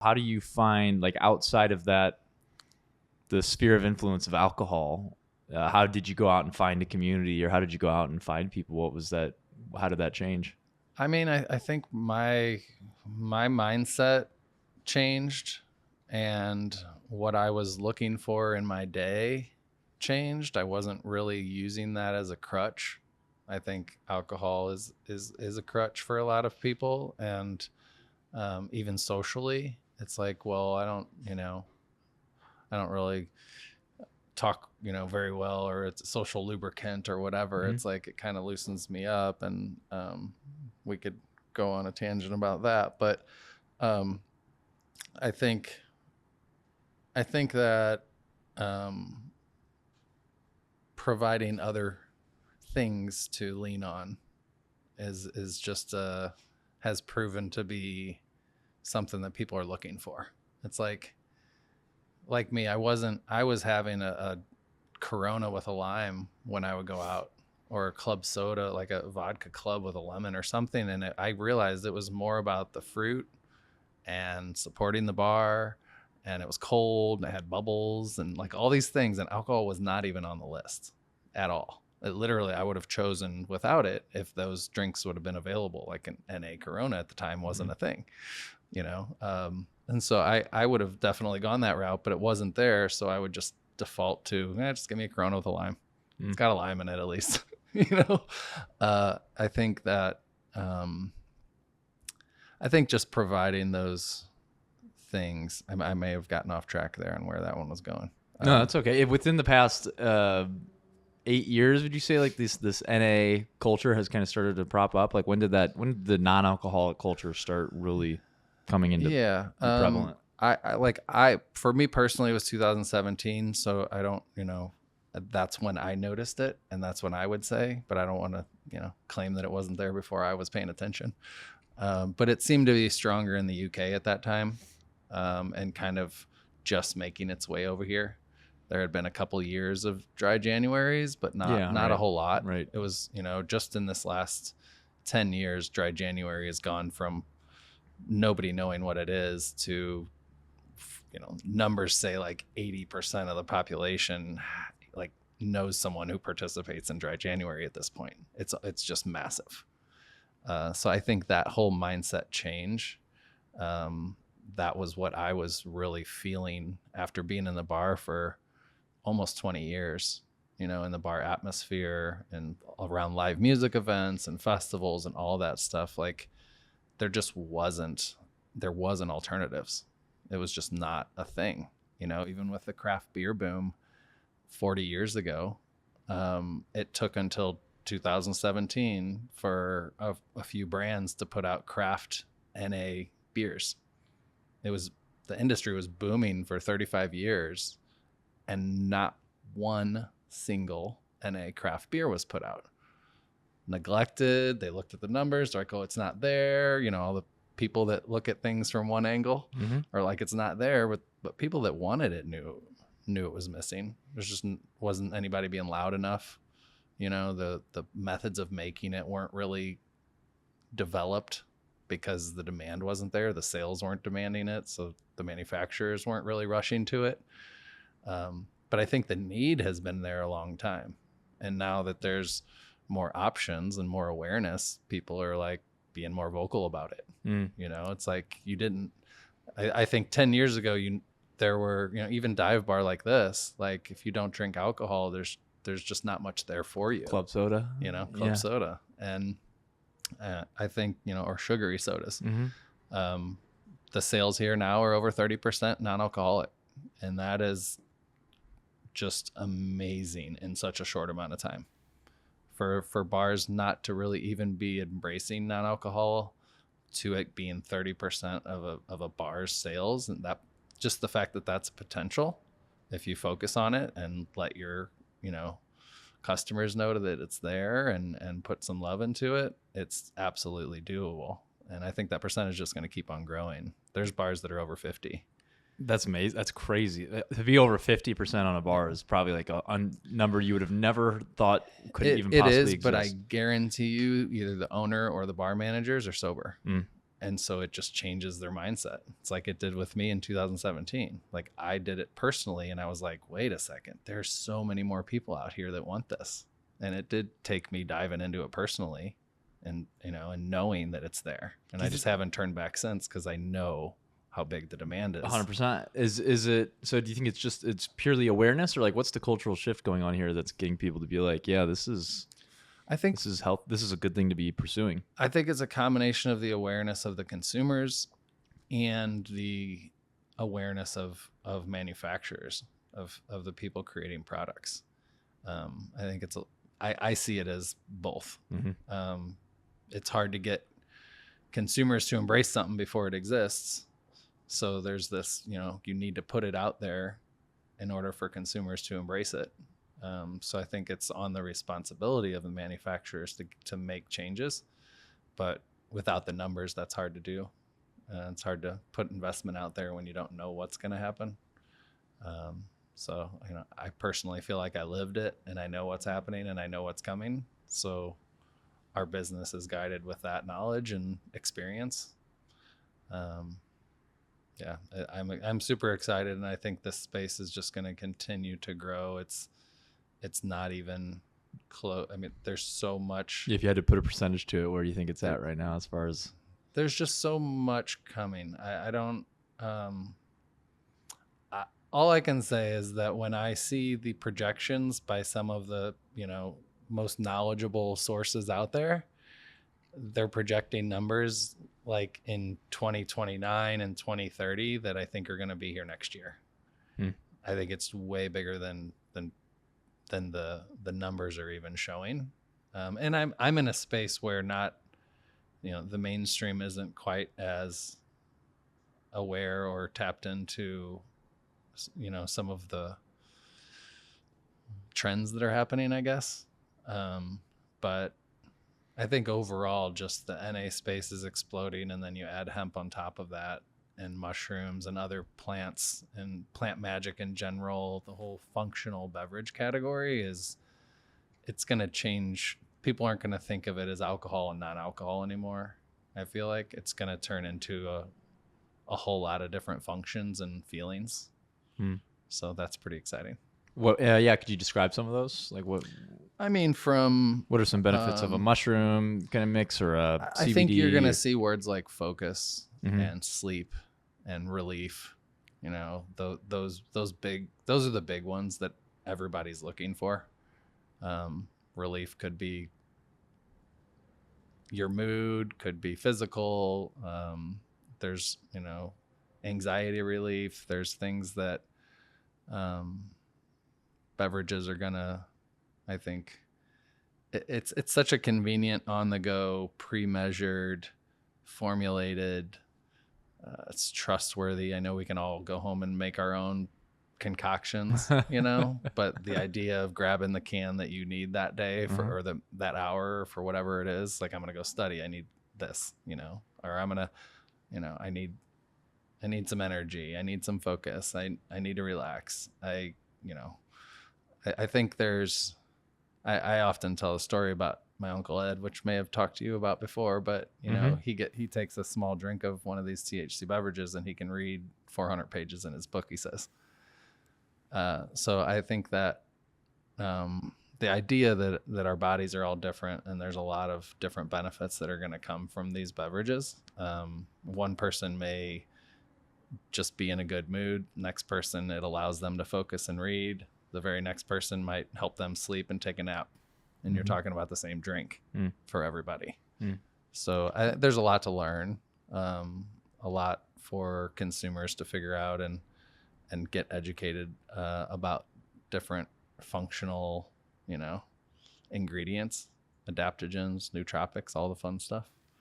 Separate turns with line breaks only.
How do you find, like, outside of that, the sphere of influence of alcohol, how did you go out and find a community, or how did you go out and find people? What was that? How did that change?
I mean, I think my mindset changed, and what I was looking for in my day changed. I wasn't really using that as a crutch. I think alcohol is a crutch for a lot of people, and even socially, it's like, well, I don't really talk, very well, or it's a social lubricant or whatever.
Mm-hmm.
It's like it kind of loosens me up, and we could go on a tangent about that, but um, I think that providing other things to lean on is just has proven to be something that people are looking for. It's like me, I was having a Corona with a lime when I would go out, or a club soda, like a vodka club with a lemon or something. And I realized it was more about the fruit and supporting the bar. And it was cold and it had bubbles and like all these things. And alcohol was not even on the list at all. Literally, I would have chosen without it if those drinks would have been available. Like an NA Corona at the time wasn't a thing, and so I would have definitely gone that route, but it wasn't there. So I would just default to, just give me a Corona with a lime. It's got a lime in it at least. I think that I think just providing those things. I may have gotten off track there on where that one was going.
No, that's okay. Within the past 8 years, would you say, like, this NA culture has kind of started to prop up? Like, when did the non-alcoholic culture start really coming into prevalent?
For me personally, it was 2017. So I don't, that's when I noticed it, and that's when I would say, but I don't want to, claim that it wasn't there before I was paying attention. But it seemed to be stronger in the UK at that time, and kind of just making its way over here. There had been a couple years of dry Januaries, but not a whole lot.
Right.
It was, just in this last 10 years, dry January has gone from nobody knowing what it is to, numbers say like 80% of the population like knows someone who participates in dry January at this point. It's just massive. So I think that whole mindset change, that was what I was really feeling after being in the bar for almost 20 years, in the bar atmosphere and around live music events and festivals and all that stuff. Like there wasn't alternatives. It was just not a thing, even with the craft beer boom 40 years ago. It took until 2017 for a few brands to put out craft NA beers. The industry was booming for 35 years, and not one single NA craft beer was put out. Neglected. They looked at the numbers. They're like, oh, it's not there. All the people that look at things from one angle are like, it's not there. But people that wanted it knew it was missing. There's just wasn't anybody being loud enough. The methods of making it weren't really developed because the demand wasn't there. The sales weren't demanding it. So the manufacturers weren't really rushing to it. But I think the need has been there a long time. And now that there's more options and more awareness, people are like being more vocal about it. It's like I think 10 years ago, there were, even dive bar like this, like if you don't drink alcohol, there's just not much there for you.
Club soda,
soda. And I think, or sugary sodas. The sales here now are over 30% non-alcoholic. And that is just amazing in such a short amount of time. For bars not to really even be embracing non-alcohol, to it being 30% of a bar's sales, and that just the fact that that's a potential, if you focus on it and let your customers know that it's there and put some love into it, it's absolutely doable. And I think that percentage is just going to keep on growing. There's bars that are over 50.
That's amazing. That's crazy. To be over 50% on a bar is probably like a number you would have never thought could even possibly exist.
But I guarantee you either the owner or the bar managers are sober. And so it just changes their mindset. It's like it did with me in 2017. Like I did it personally and I was like, wait a second, there's so many more people out here that want this. And it did take me diving into it personally and, you know, and knowing that it's there. And I just haven't turned back since because I know how big the demand is.
100%. Is it, so do you think it's purely awareness, or like what's the cultural shift going on here that's getting people to be like, yeah, this is health. This is a good thing to be pursuing.
I think it's a combination of the awareness of the consumers and the awareness of manufacturers, of the people creating products. I think I see it as both.
Mm-hmm.
It's hard to get consumers to embrace something before it exists. So there's this, you know, you need to put it out there in order for consumers to embrace it. So I think it's on the responsibility of the manufacturers to make changes, but without the numbers, that's hard to do. It's hard to put investment out there when you don't know what's going to happen. So, you know, I personally feel like I lived it and I know what's happening and I know what's coming. So our business is guided with that knowledge and experience. Yeah, I'm super excited, and I think this space is just going to continue to grow. It's not even close. I mean, there's so much.
If you had to put a percentage to it, where do you think it's at right now as far as?
There's just so much coming. I don't. All I can say is that when I see the projections by some of the, you know, most knowledgeable sources out there, they're projecting numbers like in 2029 and 2030 that I think are going to be here next year. I think it's way bigger than the numbers are even showing. And I'm in a space where not, you know, the mainstream isn't quite as aware or tapped into, you know, some of the trends that are happening, I guess. But I think overall, just the NA space is exploding, and then you add hemp on top of that, and mushrooms and other plants and plant magic in general. The whole functional beverage category it's going to change. People aren't going to think of it as alcohol and non-alcohol anymore. I feel like it's going to turn into a whole lot of different functions and feelings. So that's pretty exciting.
What? Yeah, could you describe some of those? Like what?
I mean,
what are some benefits of a mushroom kind of mix or a CBD?
I think you're going to see words like focus and sleep and relief. You know, those are the big ones that everybody's looking for. Relief could be your mood, could be physical. There's, you know, anxiety relief. There's things that beverages are gonna, I think it's such a convenient on the go, pre-measured, formulated, it's trustworthy. I know we can all go home and make our own concoctions, you know, but the idea of grabbing the can that you need that day for, or that hour for whatever it is, like I'm going to go study, I need this, you know, or I'm going to, you know, I need some energy. I need some focus. I need to relax. I think I often tell a story about my Uncle Ed, which may have talked to you about before, but you know, he takes a small drink of one of these THC beverages and he can read 400 pages in his book, he says. So I think that the idea that our bodies are all different and there's a lot of different benefits that are going to come from these beverages. One person may just be in a good mood. Next person, it allows them to focus and read. The very next person might help them sleep and take a nap. And you're talking about the same drink for everybody. So there's a lot to learn, a lot for consumers to figure out and get educated about different functional, you know, ingredients, adaptogens, nootropics, all the fun stuff.